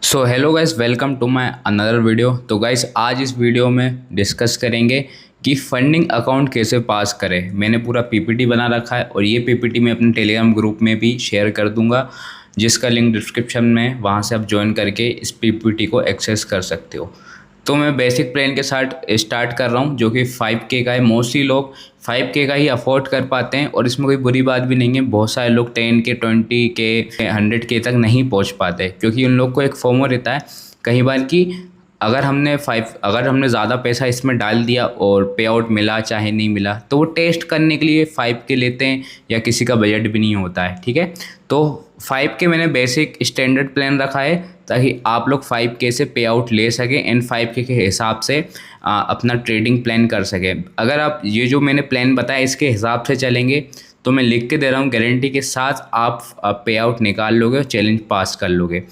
So hello guys, welcome to my another video. तो guys आज इस वीडियो में डिस्कस करेंगे कि फंडिंग अकाउंट कैसे पास करें। मैंने पूरा पीपीटी बना रखा है और ये पीपीटी मैं अपने टेलीग्राम ग्रुप में भी शेयर कर दूंगा, जिसका लिंक डिस्क्रिप्शन में, वहाँ से आप ज्वाइन करके इस पीपीटी को एक्सेस कर सकते हो। तो मैं बेसिक प्लान के साथ स्टार्ट कर रहा हूँ, जो कि 5K का है। मोस्टली लोग 5K का ही अफोर्ड कर पाते हैं और इसमें कोई बुरी बात भी नहीं है। बहुत सारे लोग 10K 20K 100K तक नहीं पहुँच पाते, क्योंकि उन लोग को एक फोमो रहता है कई बार कि अगर हमने ज़्यादा पैसा इसमें डाल दिया और पे आउट मिला चाहे नहीं मिला, तो वो टेस्ट करने के लिए 5K लेते हैं, या किसी का बजट भी नहीं होता है। ठीक है, तो 5K मैंने बेसिक स्टैंडर्ड प्लान रखा है ताकि आप लोग 5K से पे आउट ले सकें एंड 5K के हिसाब से अपना ट्रेडिंग प्लान कर सकें। अगर आप ये जो मैंने प्लान बताया इसके हिसाब से चलेंगे तो मैं लिख के दे रहा हूँ, गारंटी के साथ आप पे आउट निकाल लोगे और चैलेंज पास कर लोगे।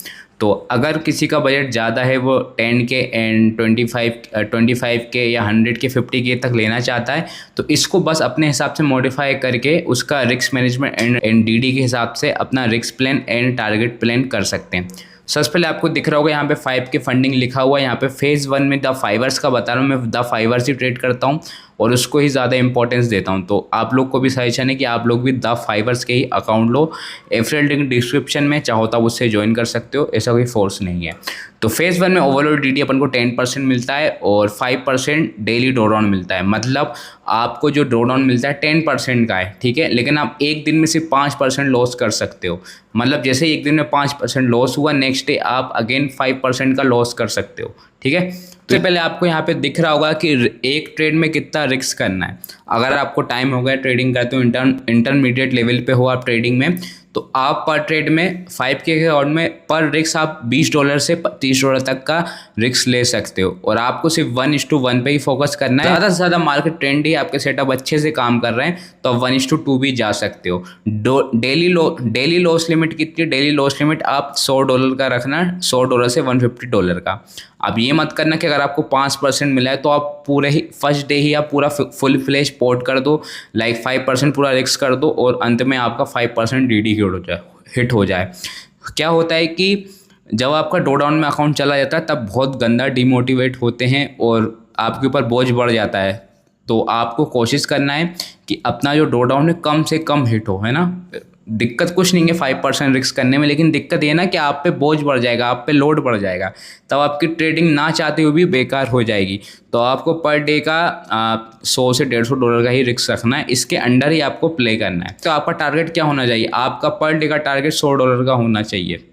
तो अगर किसी का बजट ज़्यादा है, वो 10K एंड 25K या 100K 50K तक लेना चाहता है, तो इसको बस अपने हिसाब से मॉडिफाई करके उसका रिस्क मैनेजमेंट एंड डीडी के हिसाब से अपना risk plan and target plan कर सकते हैं। सबसे पहले आपको दिख रहा होगा यहाँ पे 5K फंडिंग लिखा हुआ है। यहाँ पे फेज़ 1 में द फाइवर्स का बता रहा हूँ, मैं द फाइवर्स ही ट्रेड करता हूँ और उसको ही ज़्यादा इंपॉर्टेंस देता हूँ। तो आप लोग को भी सजेशन है कि आप लोग भी द फाइवर्स के ही अकाउंट लो। एफिलिएट लिंक डिस्क्रिप्शन में, चाहो तो आप उससे ज्वाइन कर सकते हो, ऐसा कोई फोर्स नहीं है। तो फेज़ 1 में ओवरऑल डीडी अपन को 10% मिलता है और 5% डेली ड्रॉडाउन मिलता है। मतलब आपको जो ड्रॉडाउन मिलता है 10% का है, ठीक है, लेकिन आप एक दिन में सिर्फ 5% लॉस कर सकते हो। मतलब जैसे एक दिन में 5% लॉस हुआ, नेक्स्ट डे आप अगेन 5% का लॉस कर सकते हो। ठीक है, तो पहले आपको यहाँ पे दिख रहा होगा कि एक ट्रेड में कितना रिस्क करना है। अगर आपको टाइम हो गया ट्रेडिंग करते हो, इंटरमीडिएट लेवल पे हो आप ट्रेडिंग में, तो आप पर ट्रेड में 5K के अकाउंट में पर रिस्क आप $20 से $30 तक का रिस्क ले सकते हो। और आपको सिर्फ 1:1 पे ही फोकस करना है। ज़्यादा से ज़्यादा मार्केट ट्रेंड ही आपके सेटअप अच्छे से काम कर रहे हैं तो आप 1:2 भी जा सकते हो। डेली लॉस लिमिट कितनी? डेली लॉस लिमिट आप $100 का रखना, $100 से $150 का। अब ये मत करना कि अगर आपको 5% मिला है तो आप पूरे ही फर्स्ट डे ही आप पूरा फुल फ्लेश पोर्ट कर दो, लाइक 5% पूरा रिस्क कर दो और अंत में आपका 5% डीडी हिट हो जाए। क्या होता है कि जब आपका ड्रॉ डाउन में अकाउंट चला जाता है तब बहुत गंदा डिमोटिवेट होते हैं और आपके ऊपर बोझ बढ़ जाता है। तो आपको कोशिश करना है कि अपना जो ड्रॉ डाउन है कम से कम हिट हो, है ना। दिक्कत कुछ नहीं है 5% रिस्क करने में, लेकिन दिक्कत ये ना कि आप पे बोझ बढ़ जाएगा, आप पे लोड बढ़ जाएगा, तब आपकी ट्रेडिंग ना चाहते हुए भी बेकार हो जाएगी। तो आपको पर डे का 100 से $150 का ही रिस्क रखना है, इसके अंडर ही आपको प्ले करना है। तो आपका टारगेट क्या होना चाहिए? आपका पर डे का टारगेट $100 का होना चाहिए।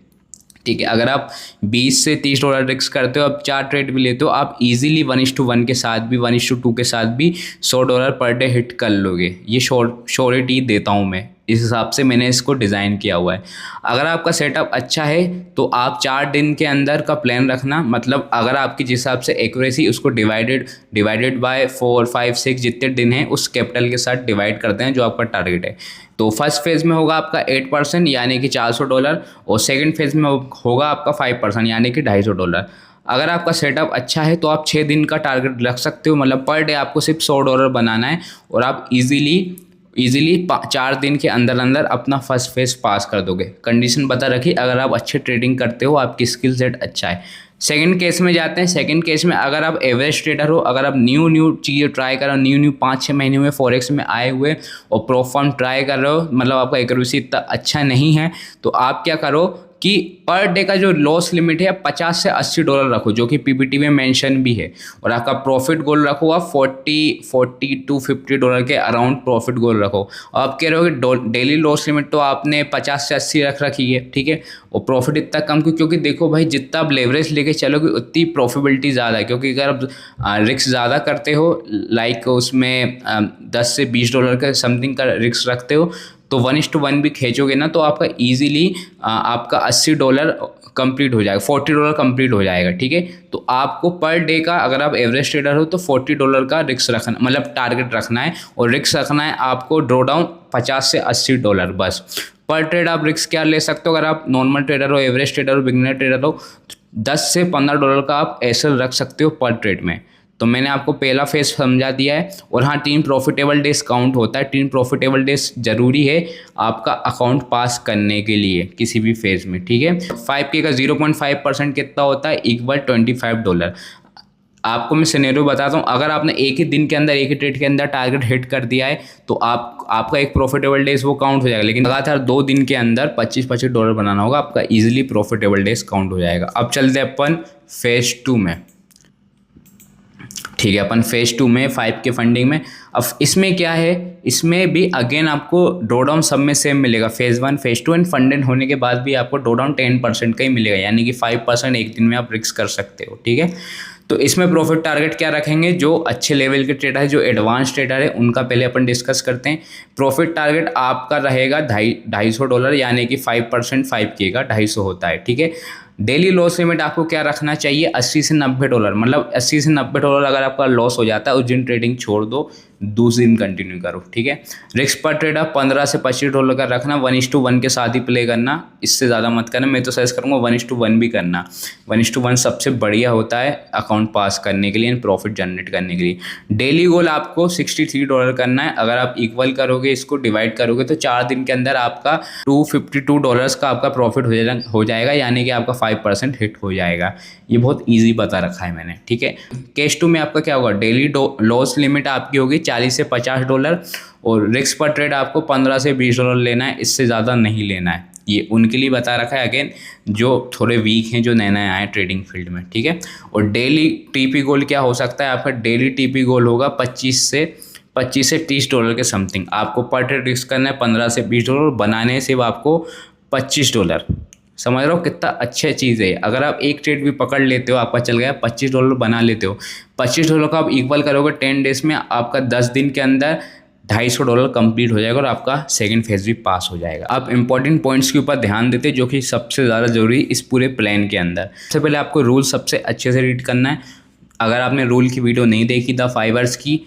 ठीक है, अगर आप 20 से $30 रिस्क करते हो, आप 4 ट्रेड भी लेते हो, आप इजीली 1:1 के साथ भी 1:2 के साथ भी $100 पर डे हिट कर लोगे। ये श्योरिटी देता हूँ मैं, इस हिसाब से मैंने इसको डिज़ाइन किया हुआ है। अगर आपका सेटअप अच्छा है तो आप 4 दिन के अंदर का प्लान रखना। मतलब अगर आपकी जिस हिसाब से एक्यूरेसी, उसको डिवाइडेड बाय 4 5 6 जितने दिन हैं उस कैपिटल के साथ डिवाइड करते हैं जो आपका टारगेट है। तो फर्स्ट फेज़ में होगा आपका 8% यानी कि $400 और सेकंड फेज़ में होगा आपका 5% यानी कि $250। अगर आपका सेटअप अच्छा है तो आप 6 दिन का टारगेट रख सकते हो। मतलब पर डे आपको सिर्फ $100 बनाना है और आप इजीली 4 दिन के अंदर अपना फर्स्ट फेज पास कर दोगे। कंडीशन बता रखी, अगर आप अच्छे ट्रेडिंग करते हो, आपकी स्किल सेट अच्छा है। सेकंड केस में जाते हैं। सेकंड केस में अगर आप एवरेज ट्रेडर हो, अगर आप न्यू चीज़ें ट्राई कर रहे हो, न्यू 5-6 महीने में फॉरेक्स में आए हुए और प्रोफॉर्म ट्राई कर रहे हो, मतलब आपका एक्यूरेसी इतना अच्छा नहीं है, तो आप क्या करो कि पर डे का जो लॉस लिमिट है $50 से $80 रखो, जो कि पीपीटी में मेंशन भी है। और आपका प्रॉफिट गोल रखो आप 40 to $50 के अराउंड प्रॉफिट गोल रखो। आप कह रहे हो कि डेली लॉस लिमिट तो आपने 50 से 80 रख रखी है, ठीक है, और प्रॉफिट इतना कम क्यों? क्योंकि देखो भाई, जितना आप लेवरेज लेके चलोगे उतनी प्रॉफिटेबिलिटी ज़्यादा है। क्योंकि अगर आप रिस्क ज़्यादा करते हो, लाइक उसमें $10 से $20 का समथिंग का रिस्क रखते हो, तो 1:1 भी खींचोगे ना तो आपका इजीली आपका $80 कंप्लीट हो जाएगा, $40 कंप्लीट हो जाएगा। ठीक है, तो आपको पर डे का, अगर आप एवरेज ट्रेडर हो तो $40 का रिस्क रखना, मतलब टारगेट रखना है। और रिस्क रखना है आपको ड्रॉ डाउन $50 से $80 बस। पर ट्रेड आप रिस्क क्या ले सकते हो? अगर आप नॉर्मल ट्रेडर हो, एवरेज ट्रेडर हो, बिगिनर ट्रेडर हो, $10 से $15 का आप ऐसे रख सकते हो पर ट्रेड में। तो मैंने आपको पहला फेज समझा दिया है। और हाँ, 3 प्रॉफिटेबल डेज काउंट होता है, 3 प्रॉफिटेबल डेज ज़रूरी है आपका अकाउंट पास करने के लिए किसी भी फेज़ में, ठीक है। 5K का 0.5% कितना होता है, इक्वल $25। आपको मैं सिनेरियो बताता हूँ, अगर आपने एक ही दिन के अंदर, एक ही ट्रेड के अंदर टारगेट हिट कर दिया है तो आपका एक प्रॉफिटेबल डेज वो काउंट हो जाएगा। लेकिन लगातार 2 दिन के अंदर $25 बनाना होगा, आपका इजीली प्रॉफिटेबल डेज काउंट हो जाएगा। अब चलते हैं अपन फेज 2 में, ठीक है। अपन फेज 2 में 5K फंडिंग में, अब इसमें क्या है, इसमें भी अगेन आपको ड्रॉ डाउन सब में सेम मिलेगा। फेज 1 फेज 2 एंड फंडेड होने के बाद भी आपको ड्रॉ डाउन 10% का ही मिलेगा, यानी कि 5% एक दिन में आप रिस्क कर सकते हो, ठीक है। तो इसमें प्रॉफिट टारगेट क्या रखेंगे, जो अच्छे लेवल के ट्रेडर है, जो एडवांस ट्रेडर है, उनका पहले अपन डिस्कस करते हैं। प्रॉफिट टारगेट आपका रहेगा $250, यानी कि 5% 5K का 250 होता है, ठीक है। डेली लॉस लिमिट आपको क्या रखना चाहिए, $80 से $90, मतलब $80 से $90 अगर आपका लॉस हो जाता है उस दिन ट्रेडिंग छोड़ दो, दूसरे दिन कंटिन्यू करो, ठीक है। रिस्क पर ट्रेड आप $15 से $25 का रखना, 1:1 के साथ ही प्ले करना, इससे ज़्यादा मत करना। मैं तो सजेस्ट करूँगा 1:1 भी करना, 1:1 सबसे बढ़िया होता है अकाउंट पास करने के लिए, प्रॉफिट जनरेट करने के लिए। डेली गोल आपको $63 करना है। अगर आप इक्वल करोगे, इसको डिवाइड करोगे, तो 4 दिन के अंदर आपका $252 का आपका प्रॉफिट हो जाएगा, यानी कि आपका 5% हिट हो जाएगा। ये बहुत ईजी बता रखा है मैंने, ठीक है। केस 2 में आपका क्या होगा, डेली लॉस लिमिट आपकी होगी $40 से $50, और रिस्क पर ट्रेड आपको $15 से $20 लेना है, इससे ज़्यादा नहीं लेना है। ये उनके लिए बता रखा है, अगेन जो थोड़े वीक हैं, जो नए नए आए ट्रेडिंग फील्ड में, ठीक है। और डेली टीपी गोल क्या हो सकता है, आपका डेली टीपी गोल होगा $25 से $30 के समथिंग। आपको पर ट्रेड रिस्क करना है $15 से $20, बनाने से आपको $25। समझ रहे हो कितना अच्छा चीज़ है। अगर आप एक ट्रेड भी पकड़ लेते हो, आपका चल गया, $25 बना लेते हो, $25 का आप इक्वल करोगे 10 डेज में, आपका 10 दिन के अंदर $250 कंप्लीट हो जाएगा और आपका सेकंड फेज भी पास हो जाएगा। आप इंपॉर्टेंट पॉइंट्स के ऊपर ध्यान देते, जो कि सबसे ज़्यादा जरूरी इस पूरे प्लान के अंदर। सबसे पहले आपको रूल सबसे अच्छे से रीड करना है। अगर आपने रूल की वीडियो नहीं देखी द फाइवर्स की,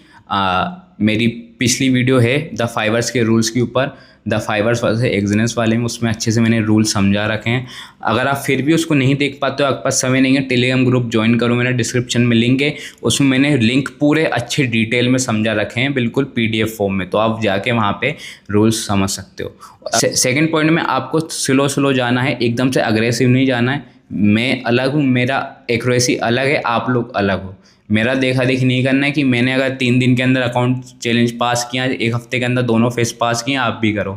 मेरी पिछली वीडियो है द फाइवर्स के रूल्स के ऊपर, द फाइवर्स वर्सेस एक्सिनस वाले में, उसमें अच्छे से मैंने रूल समझा रखे हैं। अगर आप फिर भी उसको नहीं देख पाते हो, आपके पास समय नहीं है, टेलीग्राम ग्रुप ज्वाइन करो, मैंने डिस्क्रिप्शन में लिंक है, उसमें मैंने लिंक पूरे अच्छे डिटेल में समझा रखे हैं, बिल्कुल PDF फॉर्म में, तो आप जाके वहाँ पे रूल्स समझ सकते हो। सेकेंड पॉइंट में आपको स्लो जाना है, एकदम से अग्रेसिव नहीं जाना है। मैं अलग हूँ, मेरा एक्यूरेसी अलग है, आप लोग अलग हो। मेरा देखा देखी नहीं करना है कि मैंने अगर 3 दिन के अंदर अकाउंट चैलेंज पास किया, 1 हफ्ते के अंदर दोनों फेस पास किए, आप भी करो,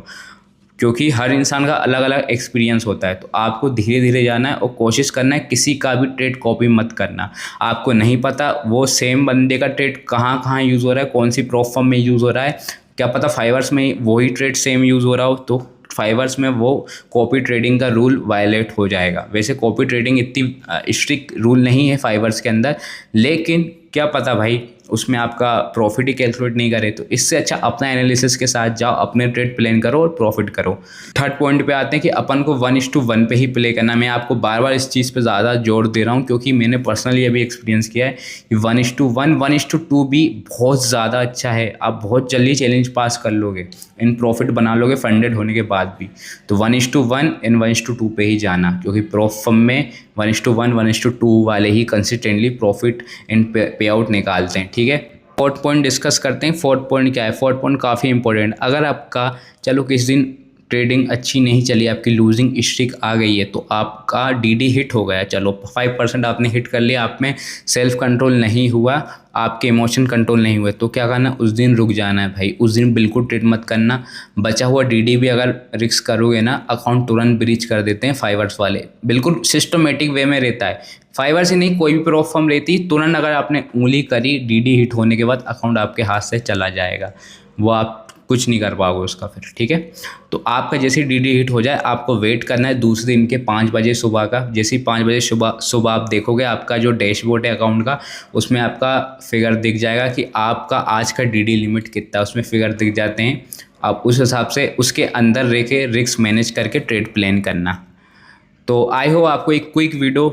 क्योंकि हर इंसान का अलग अलग एक्सपीरियंस होता है। तो आपको धीरे धीरे जाना है और कोशिश करना है किसी का भी ट्रेड कॉपी मत करना। आपको नहीं पता वो सेम बंदे का ट्रेड कहाँ कहाँ यूज़ हो रहा है, कौन सी प्रॉप फर्म में यूज़ हो रहा है, क्या पता फाइवर्स में वही ट्रेड सेम यूज़ हो रहा हो, तो फाइवर्स में वो कॉपी ट्रेडिंग का रूल वायलेट हो जाएगा। वैसे कॉपी ट्रेडिंग इतनी स्ट्रिक्ट रूल नहीं है फाइवर्स के अंदर, लेकिन क्या पता भाई उसमें आपका प्रॉफिट ही कैलकुलेट नहीं करे, तो इससे अच्छा अपना एनालिसिस के साथ जाओ, अपने ट्रेड प्लान करो और प्रॉफिट करो। थर्ड पॉइंट पे आते हैं कि अपन को 1:1 पे ही प्ले करना। मैं आपको बार बार इस चीज़ पे ज़्यादा जोर दे रहा हूँ, क्योंकि मैंने पर्सनली अभी एक्सपीरियंस किया है कि 1:1 1:2 भी बहुत ज़्यादा अच्छा है। आप बहुत जल्दी चैलेंज पास कर लोगे, इन प्रॉफिट बना लोगे फंडेड होने के बाद भी। तो 1:1 एंड 1:2 पे ही जाना, क्योंकि प्रॉप फर्म में 1:1 1:2 वाले ही कंसिस्टेंटली प्रॉफिट एंड पे आउट निकालते हैं, ठीक है। फोर्थ पॉइंट डिस्कस करते हैं। फोर्थ पॉइंट क्या है, फोर्थ पॉइंट काफ़ी इंपॉर्टेंट। अगर आपका चलो किस दिन ट्रेडिंग अच्छी नहीं चली, आपकी लूजिंग स्ट्रिक आ गई है, तो आपका DD हिट हो गया, चलो 5% आपने हिट कर लिया, आप में सेल्फ कंट्रोल नहीं हुआ, आपके इमोशन कंट्रोल नहीं हुए, तो क्या करना, उस दिन रुक जाना है भाई, उस दिन बिल्कुल ट्रेड मत करना। बचा हुआ DD भी अगर रिस्क करोगे ना, अकाउंट तुरंत ब्रीच कर देते हैं फाइवर्स वाले, बिल्कुल सिस्टमेटिक वे में रहता है। फाइवर्स ही नहीं, कोई भी प्रॉप फर्म रहती, तुरंत अगर आपने उंगली करी DD हिट होने के बाद अकाउंट आपके हाथ से चला जाएगा, वो आप कुछ नहीं कर पाओगे उसका फिर, ठीक है। तो आपका जैसे DD हिट हो जाए, आपको वेट करना है दूसरे दिन के 5 बजे सुबह का। जैसे ही 5 बजे सुबह आप देखोगे, आपका जो डैशबोर्ड है अकाउंट का, उसमें आपका फिगर दिख जाएगा कि आपका आज का DD लिमिट कितना, उसमें फिगर दिख जाते हैं। आप उस हिसाब से उसके अंदर रह के रिस्क मैनेज करके ट्रेड प्लान करना। तो आई होप आपको एक क्विक वीडियो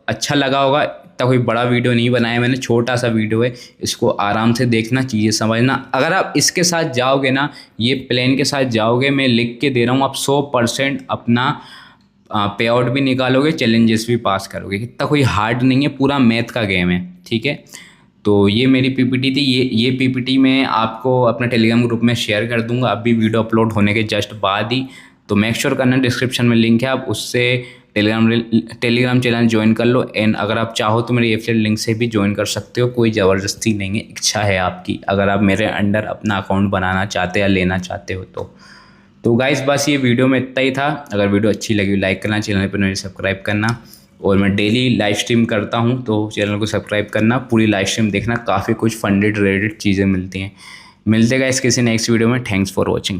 अच्छा लगा होगा। इतना कोई बड़ा वीडियो नहीं बनाया मैंने, छोटा सा वीडियो है, इसको आराम से देखना, चीज़ें समझना। अगर आप इसके साथ जाओगे ना, ये प्लान के साथ जाओगे, मैं लिख के दे रहा हूँ, आप 100% अपना पे आउट भी निकालोगे, चैलेंजेस भी पास करोगे। इतना कोई हार्ड नहीं है, पूरा मैथ का गेम है, ठीक है। तो ये मेरी पीपीटी थी। ये पीपीटी मैं आपको अपने टेलीग्राम ग्रुप में शेयर कर दूंगा अभी वीडियो अपलोड होने के जस्ट बाद ही। तो मेक श्योर करना डिस्क्रिप्शन में लिंक है, आप उससे टेलीग्राम चैनल ज्वाइन कर लो। एंड अगर आप चाहो तो मेरे एफिलिएट लिंक से भी ज्वाइन कर सकते हो, कोई ज़बरदस्ती नहीं है, इच्छा है आपकी अगर आप मेरे अंडर अपना अकाउंट बनाना चाहते या लेना चाहते हो तो गाइस बस ये वीडियो में इतना ही था। अगर वीडियो अच्छी लगी लाइक करना, चैनल पर मेरे सब्सक्राइब करना। और मैं डेली लाइव स्ट्रीम करता हूँ तो चैनल को सब्सक्राइब करना, पूरी लाइव स्ट्रीम देखना, काफ़ी कुछ फंडेड रिलेटेड चीज़ें मिलती हैं। मिलते गाइस किसी नेक्स्ट वीडियो में। Thanks for watching.